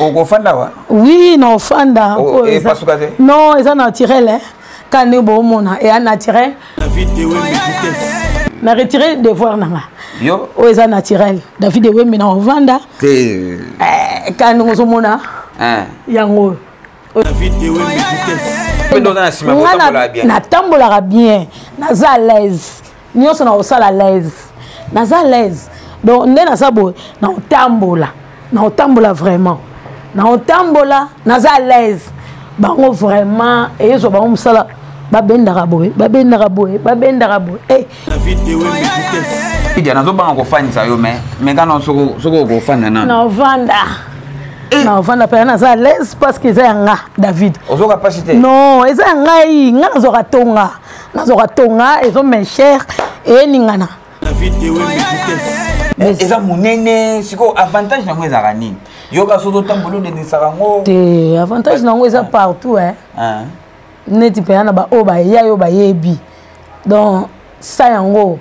Au fanda wa? Oui, non fanda. Et pas soukate? Non, ils sont naturels hein. Quand nous bon et naturel. Na retiré de voir nanga. Yo. Oh, ils sont naturels. David de Wembe na vanda. Quand nous sommes là. Yango. David de Wembe. Na tambola bien. Na za à l'aise. Nous sommes au sala à l'aise. Na za à l'aise. Donc na sabo na tambola. Na tambola vraiment. Na tambola na za à l'aise. Bango vraiment et ils ont bango sala. Babenda raboé. Eh. David de Wembe. Il y a nazo bango fani sa yo mais quand on soko ko fani na. Na vanda. Na vanda pe na za à l'aise parce que c'est nga David. Ozo capacité. Non, ils ont nga nazo ratonga. Nazo ratonga ils ont mes chers et ningana. David de Wembe. Eza munene siko avantage na mweza kanini. Yo ka soto tambolo de sarango. Te avantage na mweza partout hein. Neti pe na ba oba ya yo ba yebi. Donc ça yango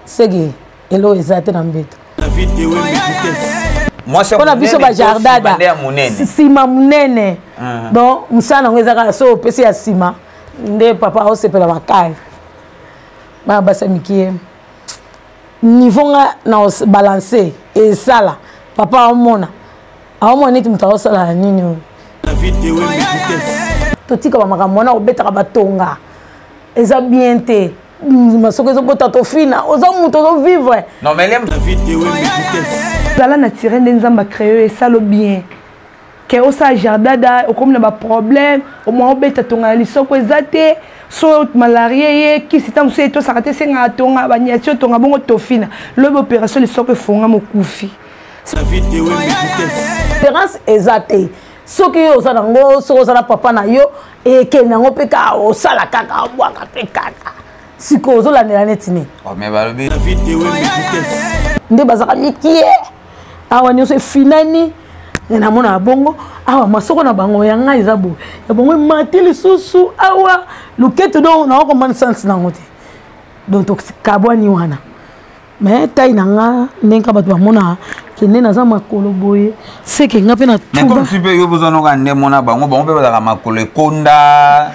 sege elo ezate na mbeto. David de Wembe. Moi c'est on a biso ba jardada. Sima munene. Donc musana ngweza ka so pesi ya sima. Nde papa o sepela makai. Ba basa mikie. Niveau nga na balancer et ça là papa omona aomona neti mutawo sala nini David de Wembe totika ba makamona obeta ba tonga eza bien te masoko zo bota to fina oza muto zo vivre non mais l'aime David de Wembe sala naturel nzamba créer ça le bien que au sa jardada au comme na ba problème au moins obeta tonga lisoko ezate so malaria qui c'est un monsieur to sarate senga tonga banyatio tonga bongo tofina le opération le soko fonga mokufi David de Wembe différence ezate soki yo za nango so za papa na yo et ke nango peka o sala kaka bwaka pekaka siko zo la netini oh mais balobi David de Wembe nde bazaka mikie awa ni so finani na mona bongo awa masoko na bango yanga izabo ya bongo matili susu awa luketo do na ko man sense na ngote donc kabwani wana mais tay nanga nenka batu bamona kene na za makolo boye seke ngape na mais comme tu peux yo besoin nga ne mona bango pe bazaka makolo ekonda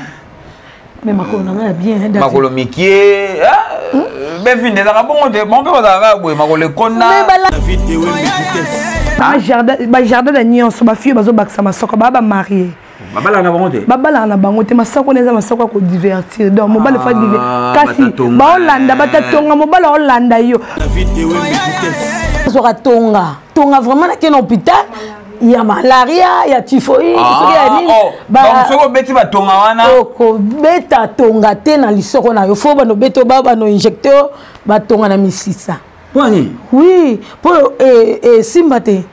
mais makolo na bien makolo mikie ben fin de za bongo te bon pe bazaka boye makolo ekonda David de Wembe ba jardin de nyonso ba fille bazo bakisa masoko ba marié babala na bango te babala na bango te masoko neza masoko ko divertir donc mobile fa divertir kasi ba olanda batatonga mobile olanda yo David de Wembe so tonga vraiment na ken hôpital il y a malaria il y a typhoïde ba soko beti ba tonga wana ko beta tonga te na lisoko na yo fo ba no beto baba no injecteur ba tonga na misisa oui pour simbate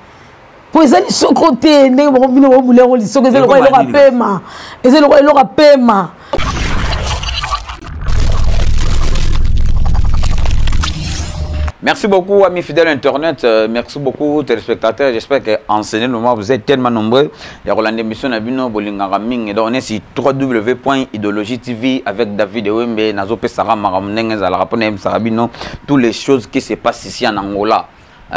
pour ezali sokote ndenge bako bino bo bulengo lisoko ezelo ko eloka pema ezelo ko eloka pema. Merci beaucoup, amis fidèles Internet. Merci beaucoup, téléspectateurs. J'espère qu'en ce moment, vous êtes tellement nombreux. Il y a une émission à Bino Bolingaraming. Et donc, on est sur www.idéologie TV avec David Wembe, Nazope Sarah Maramneng, Zalaraponem Sarabino, toutes les choses qui se passent ici en Angola.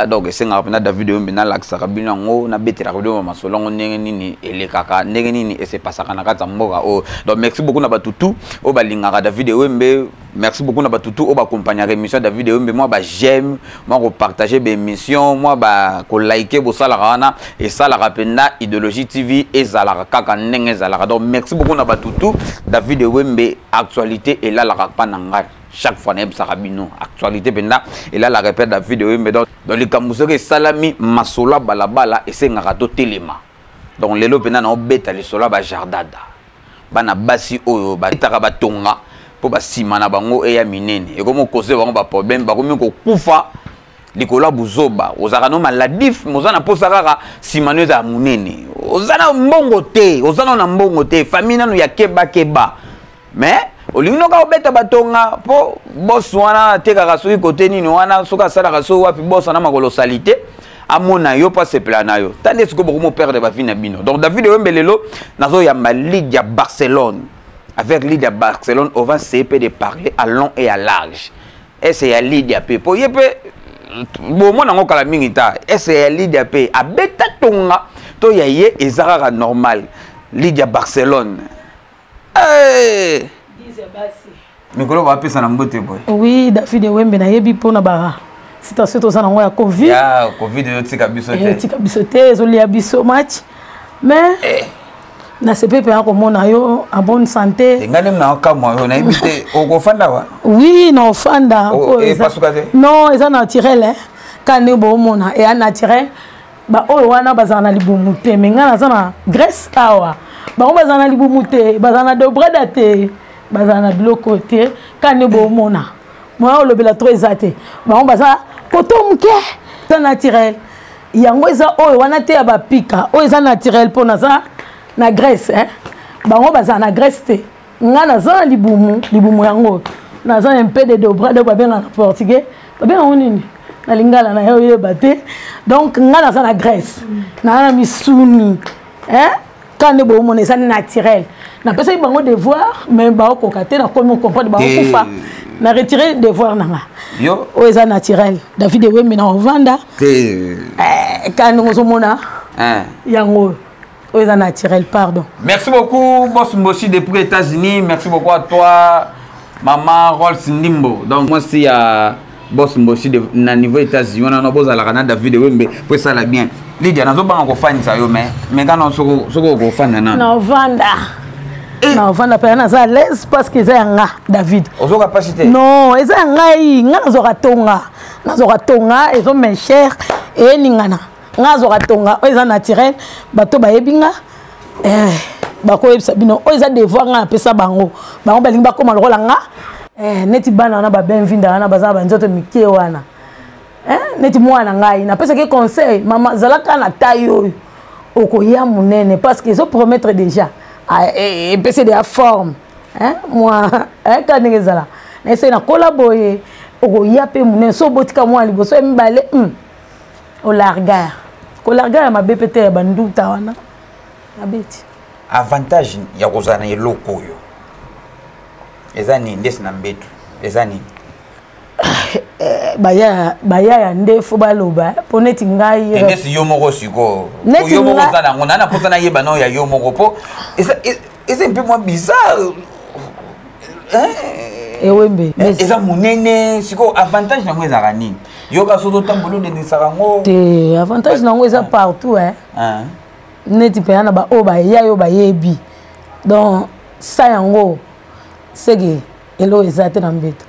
Donc, c'est un David Wembe, Nalak Sarabino, na betera radio masolongo nengeni et kaka nengeni et c'est pas ça kana katamboga. Donc, merci beaucoup na batutu au balingara David Wembe. Merci beaucoup na batutu au accompagner l'émission David Wembe. Moi bah j'aime, moi ko partager mes émissions, moi bah ko liker bo salarana et ça la rapena idéologie TV et zalara kaka nenge zalara. Donc, merci beaucoup na batutu David Wembe actualité et là la rapananga. Chaque fois, on Sarabino, actualité, et là, la répète la vidéo, mais dans les Kamousere, Salami, Masola, Balabala, et c'est un rato Téléma. Donc, les lopena, on bête les sola, Jardada. Bana Bassi, Oyo, Batarabatonga, pour Simana Bango et Yaminene. Et comme on cause un problème, comme on Koufa, Nicolas Bouzoba, aux Arano maladif, Mozana Posarara, Simaneuse à Mounene. Ozana Mbongote, Ozana Mbongote, famille, nous y a Keba. Mais, Olino ka obeta batonga po boss wana teka kasui côté nini wana soka sala kaso wapi boss na makolo salité amona yo pas se plana yo tandis que beaucoup perdre ba vie na bino. Donc David Wembe lelo nazo ya Ligue à Barcelone avec Ligue à Barcelone on va CP de parler à long et à large et c'est ya Ligue à pe po yepe bon moi nango kala mingi ta et c'est ya Ligue à pe a beta tonga to ya ye ezara normal Lydia Barcelone Mikolo va apesa na mbote boy. Oui, David Wembe na yebi pona ba. Situation to sana ngoya Covid. Ya, Covid yo tika biso te. Tika biso te, zo lia biso match. Mais na CPP ko mona yo en bonne santé. Ngane na ka mo yo na ibite o fanda wa. Oui, na fanda. E pasuka te. Non, eza naturel hein. Quand ne bo mona et naturel. Ba o wana bazana libumu te, mais ngana zana Grèce awa. Ba o bazana libumu te, bazana dobreda te. Bazana de l'autre côté quand ne bo mona moi le bela trop exaté ba on baza kotomke c'est naturel yango eza oyo wana te ba pika oyo eza naturel pona za na Grèce hein ba on baza na Grèce te ngana za libumu yango na za un peu de dobra de ba benga na portugais ba benga onini na lingala na yo baté donc ngana za na Grèce na misuni hein quand ne bo mona c'est naturel na pesa bango devoir mais ba ko katé na comme on comprend ba ko fa na retirer devoir nanga yo o eza naturel David Wembe na ovanda quand nous mona yango o eza naturel pardon. Merci beaucoup Boss Mboshi depuis les États-Unis, merci beaucoup à toi maman Rolls Ndimbo. Donc moi c'est à Boss Mboshi na niveau États-Unis on a besoin la David Wembe pour ça la bien. Lydia nazo banga ko fani ça yo mais quand soko ko fani na ovanda. Non, on n'a pas à l'aise parce que c'est un David. Aux capacités. Non, c'est un gars, Nazoratonga, ils ont mes chers et Ningana. Nazoratonga, ils ont naturel, bateau baebinga, bako ebsabino, ils ont devoir na pesa bango. Bango balinga comme le rolanga, neti bana na ba benvinda na baza banzoto mikie wana. Neti mwana ngai, na pesa que conseil, maman zalaka na taille okoya munene parce qu'ils ont promettre déjà. Et puis c'est de la forme hein moi quand les là essayer na collaborer au yape mon so botika moi liboso mbale au largar ma BPT bandu tawana abeti avantage ya kozana eloko yo ezani ndesi na mbetu ezani baya ya ndefu baloba poneti ngai ndesi yo moko siko yo moko zana ngona na potana yeba no ya yo moko po c'est un peu moins bizarre Wembe eza munene siko avantage na ngwe za nini yo ka soto tambolo de sarango te avantage na ngwe za partout hein neti pe na ba o ba ya yo ba yebi donc ça yango sege elo ezate na mbeto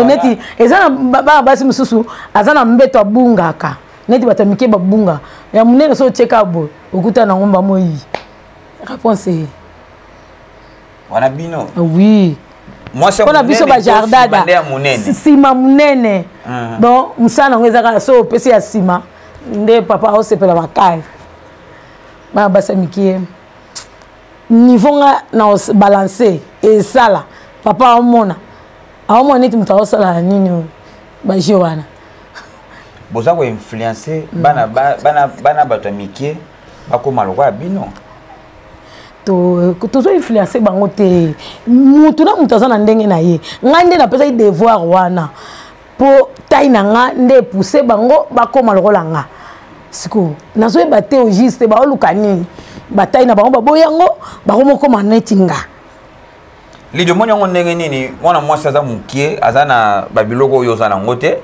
neti eza ba basi mususu azana mbeto abungaka neti batamike babunga ya munene so check up okuta na ngomba moyi réponse est wana bino oui moi c'est on a biso ba jardada sima munene donc musana ngeza ka so pesi ya sima nde papa o sepela makai ba basamiki niveau nga na balancer et ça là papa omona aomona eti mutawo sala nini ba jiwana boza ko influencer bana batamiki bakoma lokwa bino to zo influencer bango te mutu na mutu azana ndenge na ye ngande na pesa devoir wana po taina nga nde pousser bango bakoma lokola nga siko nazo e baté au juste ba olukani bataina bango baboyango bakomo koma netinga lidio moni ngo ndenge nini mwana mwasi aza mukie azana babiloko oyo zana ngote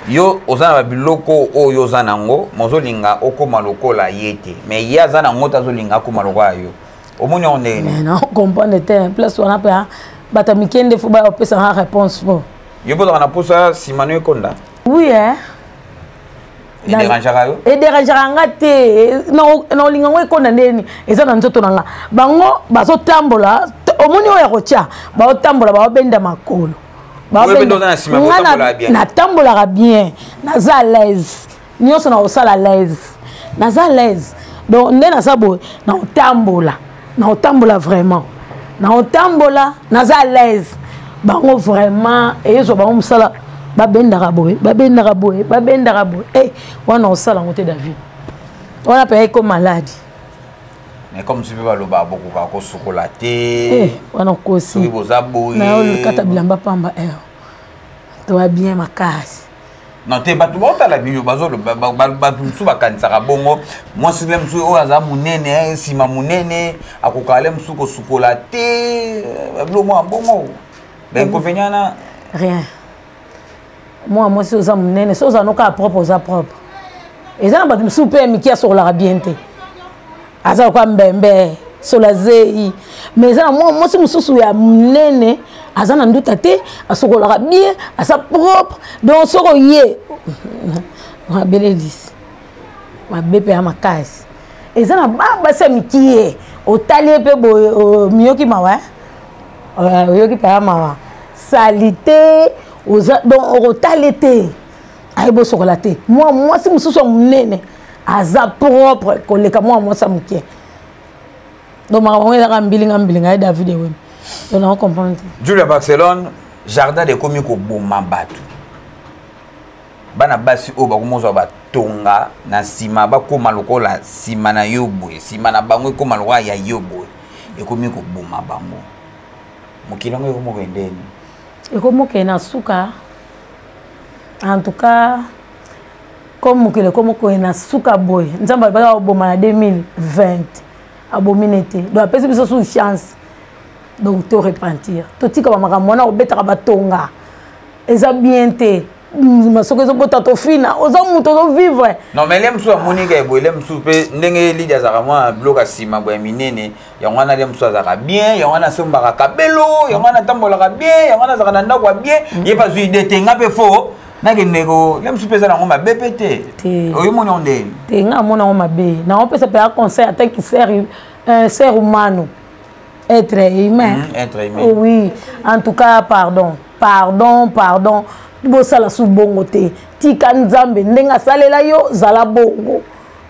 yo ozana babiloko oyo zana ngo mozolinga okoma lokola yete mais ya zana ngota azolinga okoma lokola yo omoni ngo ndenge mais non comprendre te place wana pa bata mikende fo ba opesa ha réponse fo yo boza na posa simano ekonda oui hein et dérangera yo et dérangera ngate no linga ngo ekonda ndeni eza na nzoto nanga bango bazotambola omoni oya kocha ba otambola ba obenda makolo na tambola bien naza à l'aise nyonso na osala à l'aise naza à l'aise donc nde naza boye na otambola vraiment na otambola naza à l'aise bango vraiment ezo bango musala babendaka boye wana osala ngo te David wana pe comme maladie mais comme si beba loba beaucoup ka ko sokola te wana kosi oui boza boye na kata bilamba pamba to va bien makasi Non, tu as la vidéo, tu vas cancer bongo. Moi, si je suis au Mounene, si ma Mounene, à Kokalem, souko chocolaté, moi, bongo. L'inconvénient, rien. Moi, si aux Mounene, si aux anoka propre, aux propres. Et ça, je me suis dit que sur la bienté. Aza kwa mbembe, sur la zei. Mais ça, moi, si je me suis dit que Mounene, aza na nduta te asokola bien asa propre donc soko ye ma belelis ma bepe ya makasi eza na baba sa mikie otali pe bo miyoki mawa oyoki pa mawa salité donc otali te aibo sokola te moi si mususu munene aza propre koleka moi sa mikie donc ma wango eza mbilinga David Ewem. On comprend. Julia Barcelone, jardin de komiko boma batu. Bana basi o bakomozo ba tonga na sima ba koma lokola sima na yobo, sima na bango koma lokola ya yobo. E komiko boma bango. Mokilongo e komoko endeni. E komoko na suka. En tout cas, comme mokile komoko na suka boy. Nzamba ba boma na 2020. Abominité. Donc apesi biso sous chance. Donc te repentir to tika ba makamona obeta ka batonga eza bien te masoko zo bota to fina oza muto zo vivre non mais lem so monika ebo lem so pe ndenge Lydia zaka moi bloka sima bo minene ya ngwana lem so zaka bien ya ngwana so mbaka kabelo ya ngwana tambola ka bien ya ngwana zaka na ndako bien ye pas idée te nga pe fo na ke nego lem so pesa na ngoma bepete oyo mona onde te nga mona ngoma be na on peut se faire conseil à qui sert un ser humano. Être humain. Être humain. Oui. En tout cas, pardon. Bo sala sous bongo te. Tika nzambe ndenga salela yo zala bongo.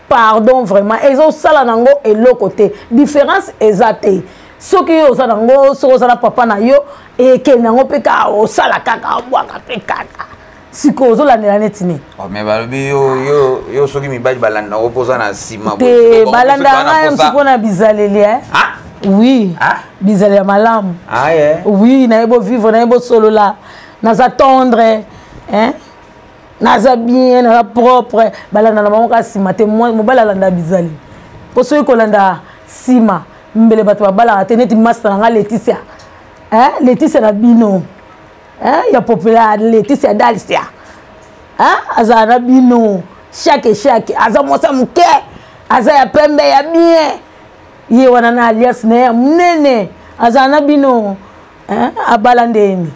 Pardon vraiment. Ezo sala nango eloko te. Différence ezate. Soki yo sala nango, soko sala papa na yo e ke nango pe ka o sala kaka bwaka pe kaka. Siko zo la netini. Oh mais balobi yo soki mi bali balanda oposa na sima bo. Te balanda nga msiko na bizaleli Ah. Oui. Ah? Bizale ya malamu. Ah yeah. Oui, na ebo vivre, na ebo solo là. Naza tendre, hein? Naza bien, naza propre. Balanda na maman ka sima te moi mo balanda bizale. Po so ko landa sima, mbele bato bala te neti master nga Laetitia. Hein? Laetitia na bino. Hein? Ya populaire Laetitia Dalcia. Hein? Aza na bino. Chaque aza mosa mke. Aza ya pembe ya bien. Ye wana na alias na munene azana bino abalandeni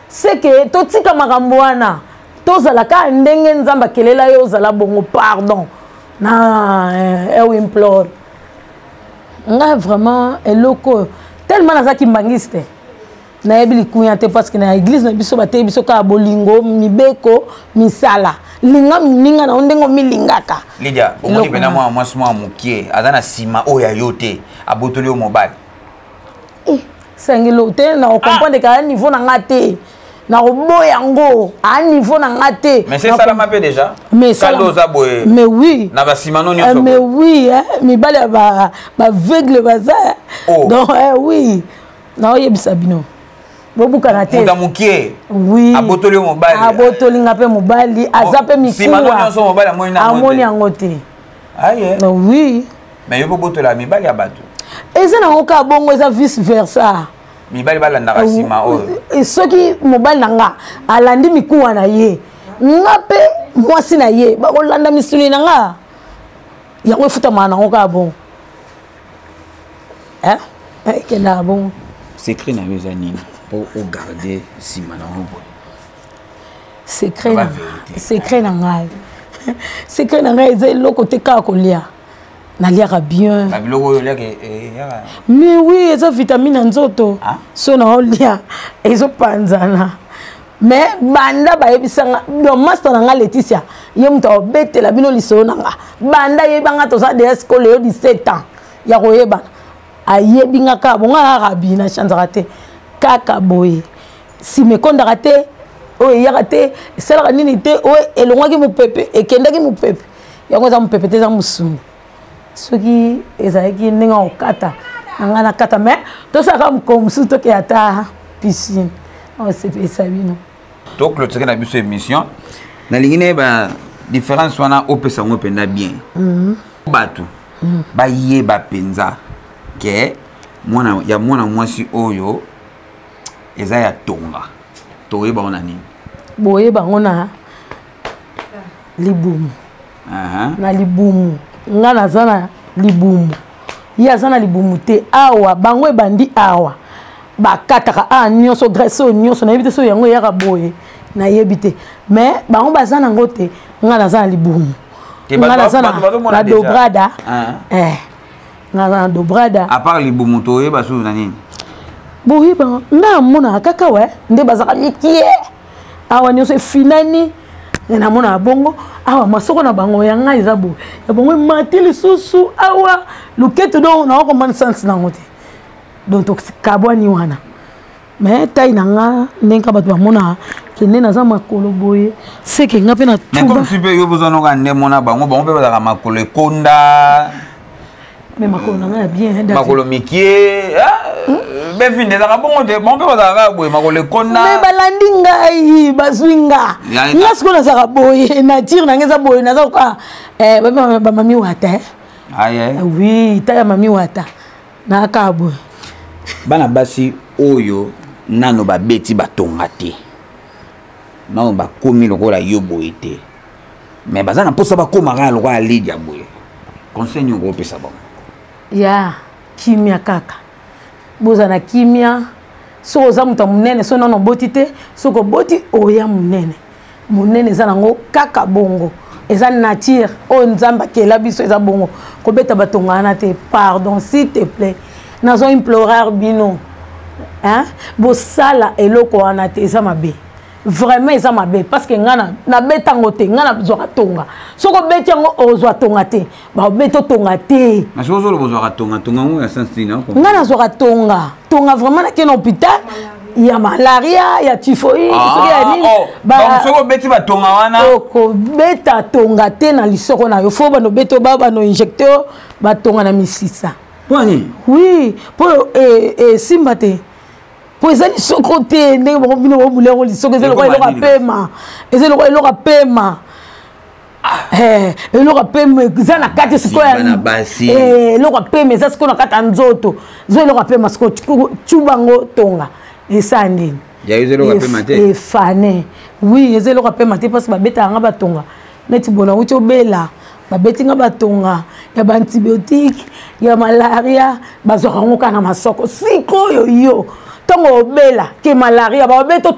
seke totika makambo wana tozala ka ndenge nzamba kelela yo zala bongo pardon na eu implore nga vraiment eloko tellement nazaki mbangiste na yebili kuya te parce que na église na biso bate biso ka bolingo mibeko misala linga ninga na ondengo milingaka Lydia omoni pena moi mukie azana sima oya yote abotoli o mobile sengelo te na comprendre ka niveau na ngate na boya ngo a niveau na ngate mais c'est ça la mappe déjà mais ça mais oui na ba sima no nyonso mais oui mi bale ba aveugle baza donc oui na oyebisa bino bobuka na te muta mukie oui abotoli o mobile abotoli ngape mobali azape mikuwa sima no nyonso mobile amoni yango te aye oui mais yo botola mibali ya bato eza na ngoka bongo eza vice versa mibali balandaka sima oyo soki mobali na nga alandi mikuwa na ye nga pe mwasi na ye bakolanda misuni na nga yango efutama na ngoka bongo ekenda bongo secret na yo eza nini pour garder sima na ngo secret na ngai secret na ngai eza eloko te kaka kolia naliaka bien mais oui eza vitamine na nzoto so na olia ezopanzana mais banda bayebisanga do master na nga Laetitia ye mutu obetela bino lisolo na nga banda yebanga toza de escole yo 17 ans ya koyebana ayebinga kaka bonga kaka bina chanzaka te kaka boye simekondaka te oyo eyaka te esalaka nini te oyo elongwaki mopepe ekendaki mopepe yango eza mopepe te eza mosuni soki ezalaki ndenge okata na ngai nakata mais tosalaka mokolo mosusu toke ata piscine osepesa bino toclôturer na biso émission na lingine ba différence wana opesa ngo penda bien batu ba yeba penza ke mwana mwasi oyo eza ya tonga toyeba ona nini boyeba ngona libumu na libumu nga naza na libumu ye aza na libumu te awa bango ebandi awa bakataka nyonso graisse oyo nyonso nayebi te so yango eyaka boye nayebi te mais bango baza nango te nga naza na libumu nga naza na dobrada nga na dobrada à part libumu toyeba so na nini boyeba nga mona kaka we nde bazaka mikie awa nyonso efinani namona bongo awa masoko na bango ya ngai eza boye ya bongo emati lisusu awa luketo donc naokomana sansi nango te donc tokabwani wana mais tai na nga ndenge bato bamona kende naza makolo boye seke nga mpe na mais comme si mpe yo bozanoka nde mona bango mpe bazalaka makolo ekonda mais makolo na nga ya bien makolo mikie bevinde ezaka bongo te bango mpe bazalaka boye makolo ekonda mais balandi ngai bazwi nga nga sikoyo nazalaka boye natire nange eza boye naza koka bamami wata oui ta ya mami wata naaka boye bana basi oyo nano babeti batonga te nano bakomi lokola yo boye te mais baza na mposa bakomaka lokola lidia boye conseil nini okopesa bango ya kimia kaka boza na kimia soko oza moto monene so nano oboti te soko oboti oya monene eza nango kaka bongo eza nature oyo nzambe akela biso eza bongo kobeta batonga wana te pardon s'il te plaît nazo implorer bino bosala eloko wana te eza mabe vraiment eza mabe parce que nga nabeta yango te nga nazwaka tonga soko obeti yango ozwa tonga te baobeti otonga te soko ozoloba ozwaka tonga ngo ya sansina nga nazwaka tonga vraiment nakei na hôpital ya malaria ya typhoïde soki ya nini soko obeti batonga wana okobeta tonga te na lisoko na yo fo banobeti oba banoinjecte o batonga na misisa oui mpo esimba te mpo eza lisoko te ndenge bango bino bomule yango lisoko eza lokola eloko apema eza lokola eloko apema eloko apema eza na kati sikoyo eloko apema eza sikoyo na kati ya nzoto eza eloko apema sikoyo cubango tonga esa ndeni efane oui eza eloko apema te mpasi babetaka nga batonga neti bona uti obela babeti nga batonga ya baantibiotique ya malaria bazwaka yango kaka na masoko sikoyo yo ntongo obela ke malaria baobeta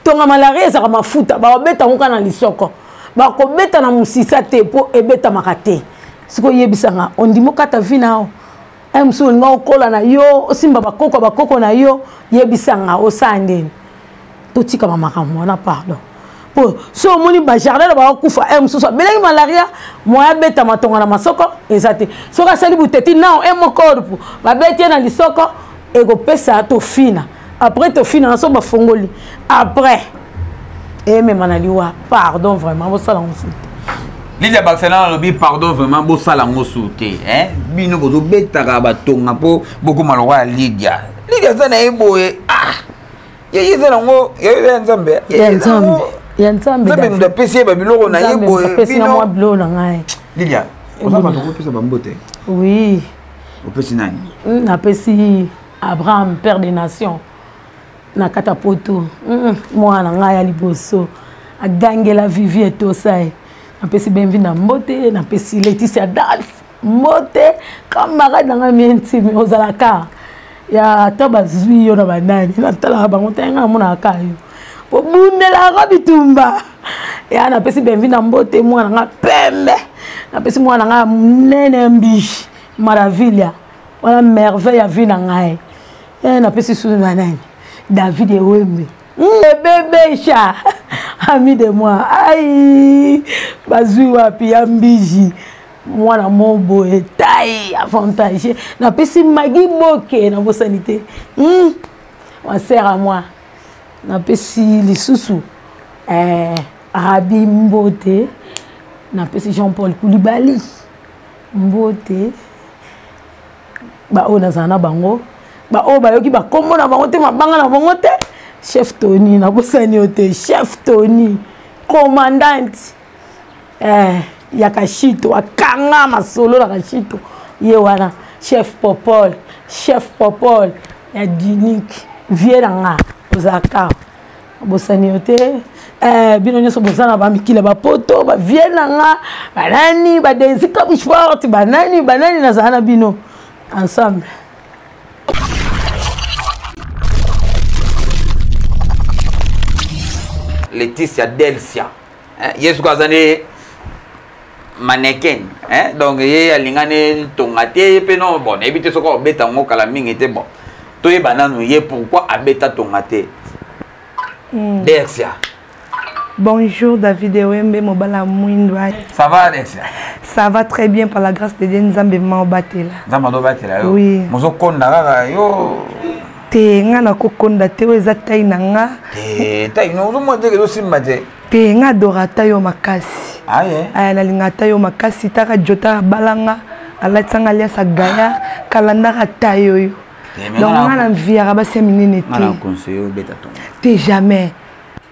tonga malaria ezaka mafuta baobeta yango kaka na lisoko bakobeta na mosisa te mpo ebetamaka te sikoyo yebisanga ondimi okata vi na yo mosusu olinga okola na yo osimba bakoko na yo yebisanga osala ndeni totikama makambo wana pardon po so omoni bajardin na bakokufa mosusu abelaki malaria moya beta matonga na masoko eza te soki asali buteti nao mokorpo babeti ye na lisoko ekopesa tofina après tofina na so bafongoli après emema na liwa pardon vraiment bosala ngo su Lydia Barcelona alobi pardon vraiment bosala ngo su te bino bozobetaka batonga mpo bokoma lokola Lydia eza na ye boye ye eza nango ya nzambe ya nzambe ndapesi ye babiloko na ye boye bino biloko na ngai Lydia oza bato kopesa bambote oui opesi nani napesi Abraham père des nations na kata poto mwana ngai ya liboso agangela vivi etosai napesi benvi na mbote napesi Laetitia Dals mbote camarade na ngai mientime ozalaka ya ata bazwi yo na banani natalaka bango te nga amonaka yo obundelaka bitumba ya napesi benvi na mbote mwana nga pembe napesi mwana nga munene mbishi maravilia wana merveille ya vi na ngai napesi susu na nani David Ewembe bébé chat ami de moi aïe bazui wapi ya mbiji mwana mobo etai avantage napesi magi boke na bosanité ma sœur à moi napesi lisusu Arabi Mbote napesi Jean-Paul Koulibaly Mbote ba ona zana bango ba o ba yoki ba kombo na bango te mabanga na bango te chef Tony na bosani ote chef Tony commandante ya Kashito akanga masolo la Kashito ye wana chef popol ya Dinique viera ozaka bosaniote bino nyoso bosana ba mikila ba poto ba viera nga banani ba densika bushwart banani na zana bino ensemble. Laetitia Delcia yesu kazane mannequin donc ye alingane tongate pe non bon éviter soko beta ngo kala mingi te bon to ye bananu ye pourquoi abeta tongate Delcia. Bonjour David Ewembe Mobala Mwindwa. Ça va Delcia? Ça va très bien par la grâce de Dieu. Nzambe Maobatela. Nzambe Maobatela yo. Oui. Mozo konda kaka yo. Te nga na kokonda te weza tai nanga. Te tai no zo mo te ke simba te. Te nga dorata yo makasi. Ah ye. Aya na lingata yo makasi taka jota balanga alatsanga lia sa gaya kalanda kata yo yo. Donc nga na viara ba seminene te. Mala conseiller beta ton. Te jamais.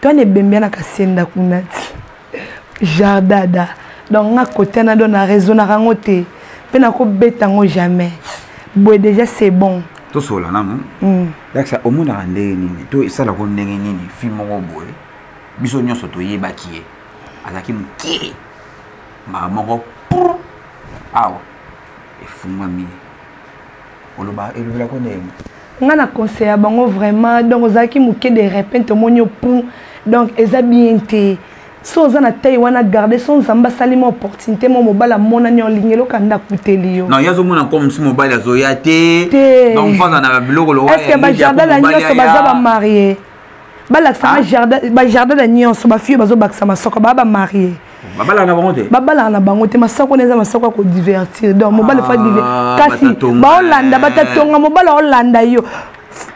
Toi ne bembia na kasenda kunati. Jardada. Donc nga côté na don na raison na rango te. Pe na ko beta ngo jamais. Boy déjà c'est bon. To sola na mo. Daksa omuna ndenge nini. To isala ko ndenge nini film ngo boy. Biso nyonso to yebaki ye. Azaki mke. Ma moko. Aw. Efungwa mi. Oloba elobela ko ndenge. Nga na conseiller bango vraiment donc ozaki mke de repente monyo pou donc eza bien te. So ozana taille wana garder son zamba salima opportunité mo mobala mona ni olingelo kanda kuteli yo. Non yazo mona comme si mobile azoya te. Donc fanda na biloko lo. Est-ce que ba jardin la nyonso baza ba marié? Balaksa jardin la nyonso ba fille bazo baksa masoko ba marié. Babala na bango te. Babala na bango te masoko neza masoko ko divertir. Donc mobile fa divertir. Kasi ba Hollanda batatonga mobile Hollanda yo.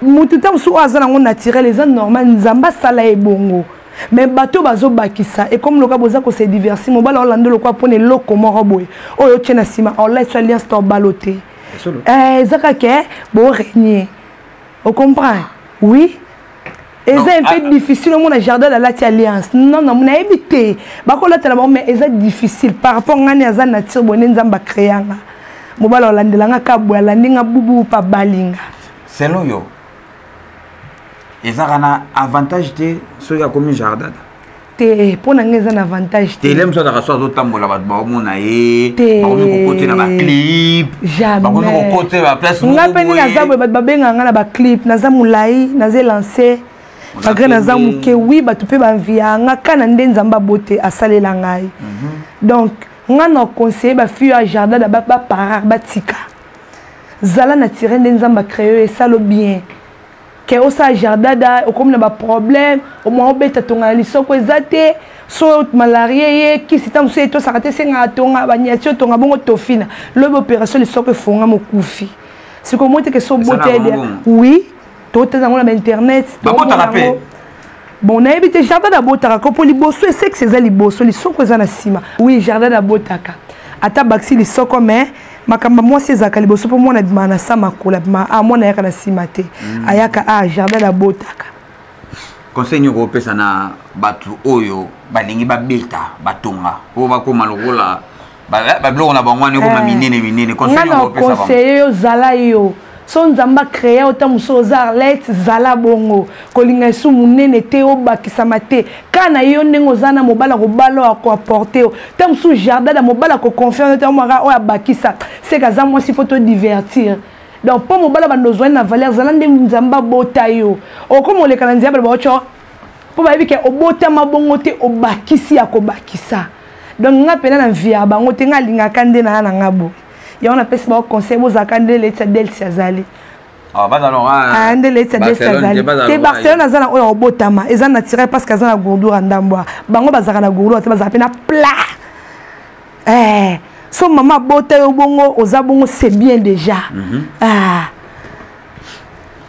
Mutu tam su azana ngo naturel les normal nzamba sala e bongo. Mais bateau bazo bakisa et comme le cas boza ko se divertir mobile Hollanda lo kwa pone loko moko boy. Oyo tchena sima on laisse alliance to baloté. Zaka ke bo régner. On comprend? Oui. Et c'est un peu difficile au jardin de la alliance. Non, non, on a évité. Mais c'est difficile par rapport à la nature bonne zamba créanga. Mobile Hollande langa kabwa landinga bubu pa balinga. Selon yo. Et ça a un avantage de ce qui a comme jardin. Te pour nga un avantage. Te lem so da raso zo tambola ba ba mona ye. Ba ko côté na ba clip. Jamais. Ba ko côté ba place mo. Nga peni na zabo ba benga nga na ba clip na zamulai na ze lancer. Malgré naza muke oui batu pe banvia nga kana nde nzamba bote asalela ngai. Donc nga na conseiller ba fille à jardin da ba parar batika. Zala naturel nde nzamba créer ça le bien. Que au sa jardin da comme na ba problème au moins obeta tonga lisoko ezate so malaria qui sitam so eto sakate senga tonga banyatio tonga bongo tofina le opération lisoko fonga mokufi. C'est comment que so bote oui. Tout est dans l'internet. Bon, on a évité jardin d'abotaka. Quand on liboso, c'est que c'est liboso. Les soko zana sima. Oui, jardin d'abotaka. Ata baxi les soko mais makamba moi c'est zaka liboso pour moi na bimana sa makola bima a moi na yaka na simate. Ayaka jardin d'abotaka. Conseil nyoko pesa na batu oyo balingi babeta batonga. Po bakoma lokola ba bloko na bango ne ko minene. Conseil nyoko pesa ba. Conseil yo zala yo. Son zamba créé autant muso zarlet zala bongo kolinga su munene te obakisa mate kana yo ndengo zana mobala ko balo ko apporter tam su jardin da mobala ko confiance te mo o abakisa c'est kaza moi si faut te divertir donc pour mobala ba besoin na valeur zala nde nzamba botayo o comme le kalanzia ba ocho pour ba bike obota mabongo te obakisi ya ko bakisa donc nga pena na via bango te nga linga kande na ngabo. Et on a fait ce conseil aux acandés les Delcia Zali. Ah, bah alors, ah, les Delcia Zali. Et Barcelone a zana au botama. Ils ont attiré parce qu'ils ont la gourdure en dambois. Bango bazara la gourdure, tu vas appeler plat. Son maman botte au bongo, aux abongos, c'est bien déjà. Ah.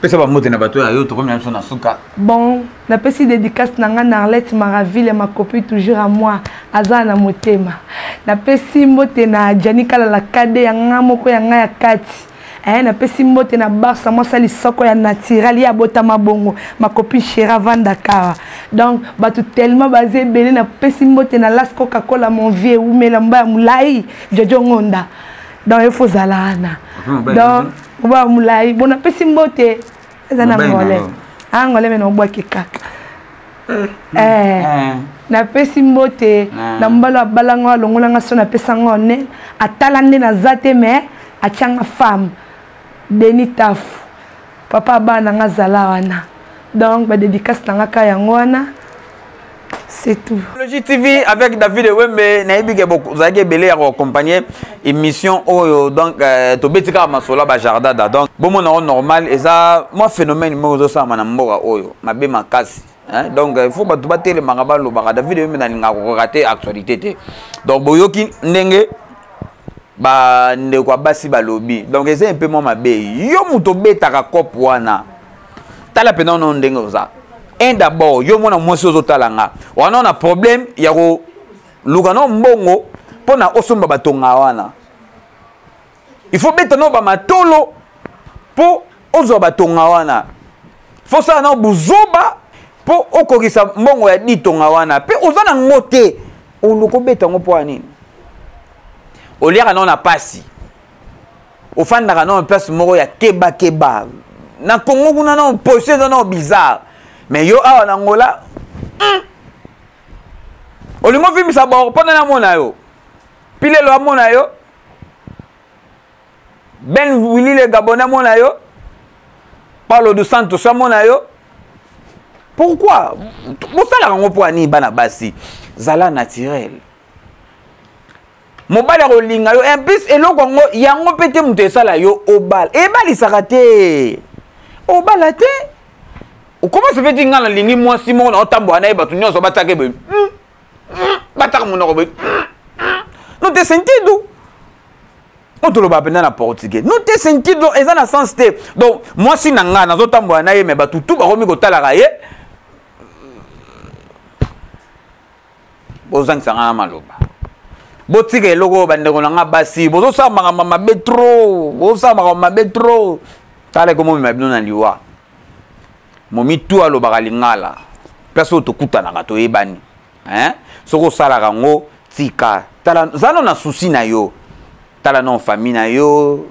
Ça va monter na bateau à yo, comme na suka. Bon, la petite dédicace nanga na Arlette Maraville ma copine toujours à moi, azana motema. Na pesi mbote na Janika la kade ya ngamoko ya nga ya kati. Na pesi mbote na Barça moi sali soko ya naturel ya botama bongo, ma copine Chera Vandaka. donc bato tellement basé belé na pesi mbote na las Coca-Cola mon vieux ou melamba mulai Jojo Ngonda donc il faut zalana donc ba mulai bona pesi mbote ezana ngole angole mena obwaki kaka na pesi mbote na mbalo abalango alongola nga so na pesa ngone atala nde na zate me achanga femme Denitaf papa bana nga zala wana donc ba dédicace na nga yango wana c'est tout. Technologie TV avec David Wembe na yebike beaucoup zage belé ya accompagner émission oyo donc to betika masola ba jardada donc bomo na normal eza moi phénomène mo zo sama na mboka oyo mabe makasi hein donc il faut ba to batele mangaba lo ba David Wembe na linga ko rater actualité te donc boyoki ndenge ba ndeko basi ba lobby donc eza un peu mo mabe yo muto betaka kopo wana tala pena no ndenge oza un d'abord yo mona mwasi ozotalanga wana na problème ya ko lugano mbongo pona osomba batonga wana il faut beta no ba matolo po ozo batonga wana faut ça na buzoba po okokisa mbongo ya ditonga wana pe ozana ngote oluko beta ngo po ani oliaka non na pasi ofandaka non place moko ya keba na Congo kuna non posé non bizarre mais yo awa na ngola olimo vimi sa ba pona na mona yo pilelo amona yo Ben Willy le Gabonais mona yo Paulo dos Santos mona yo pourquoi bosala ngo po ani bana basi zala naturel mobala rolinga yo en plus eloko ngo yango pete muto esala yo obal ebali sakate obala te comment se fait ngana lingi moi Simon na otambo na ebatu nyonso batake be bataka monoko be no te sentido otolo ba pena na portugais no te sentido eza na sens te donc moi si nanga na zotambo na ye me batu tu ba komi ko talaka ye bozang sanga maloba botika eloko bandeko nanga basi bozo sa mama betro bozo sa mama betro tale komo mabino na liwa momi tu alo bakalingala place to kutana ka to ebani hein soko sala kango tika tala zano na souci na yo tala non famille na yo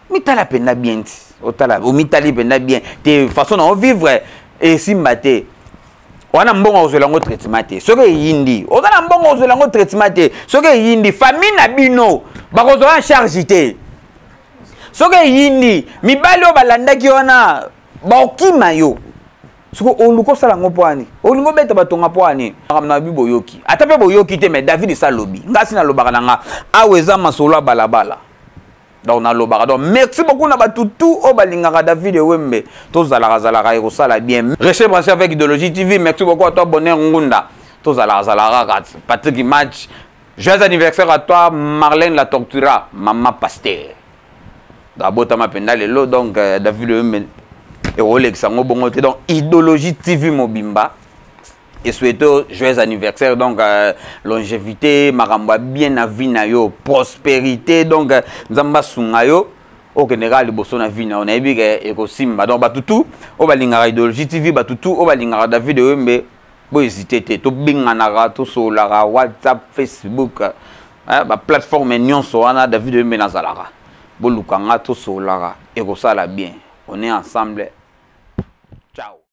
mi tala penda bien o tala o mi tali penda bien te façon na vivre et simbate wana mbongo ozolango traitement te soke yindi ozana mbongo ozolango traitement te soke yindi famille na bino bakozo en charge te soke yindi mibali o balandaki wana baokima yo soko oluko sala ngo poani olingo beta batonga poani na bibo yoki ata pe boyoki te mais David Salobi ngasi na lobaka nanga aweza masolo balabala donc na lobaka donc merci beaucoup na batutu o balingaka David Wembe to zalaka ko sala bien recherche branché avec Idéologie TV merci beaucoup à toi Bonheur Ngunda to zalaka Patrick Match joyeux anniversaire à toi Marlène la Tortura maman Pasteur d'abota ma penda lelo donc David Wembe et Rolex sango bongo te donc Idéologie TV mobimba et souhaite joyeux anniversaire donc longévité maramba bien na vie na yo prospérité donc nzamba sunga yo au général boso na vie na on a bi ke ko simba donc batutu o balinga Idéologie TV batutu o balinga David Wembe bo hésiter te to bingana to solara WhatsApp Facebook ba plateforme nyonso wana David Wembe na zalaka bo lukanga to solara et ko sala bien on est ensemble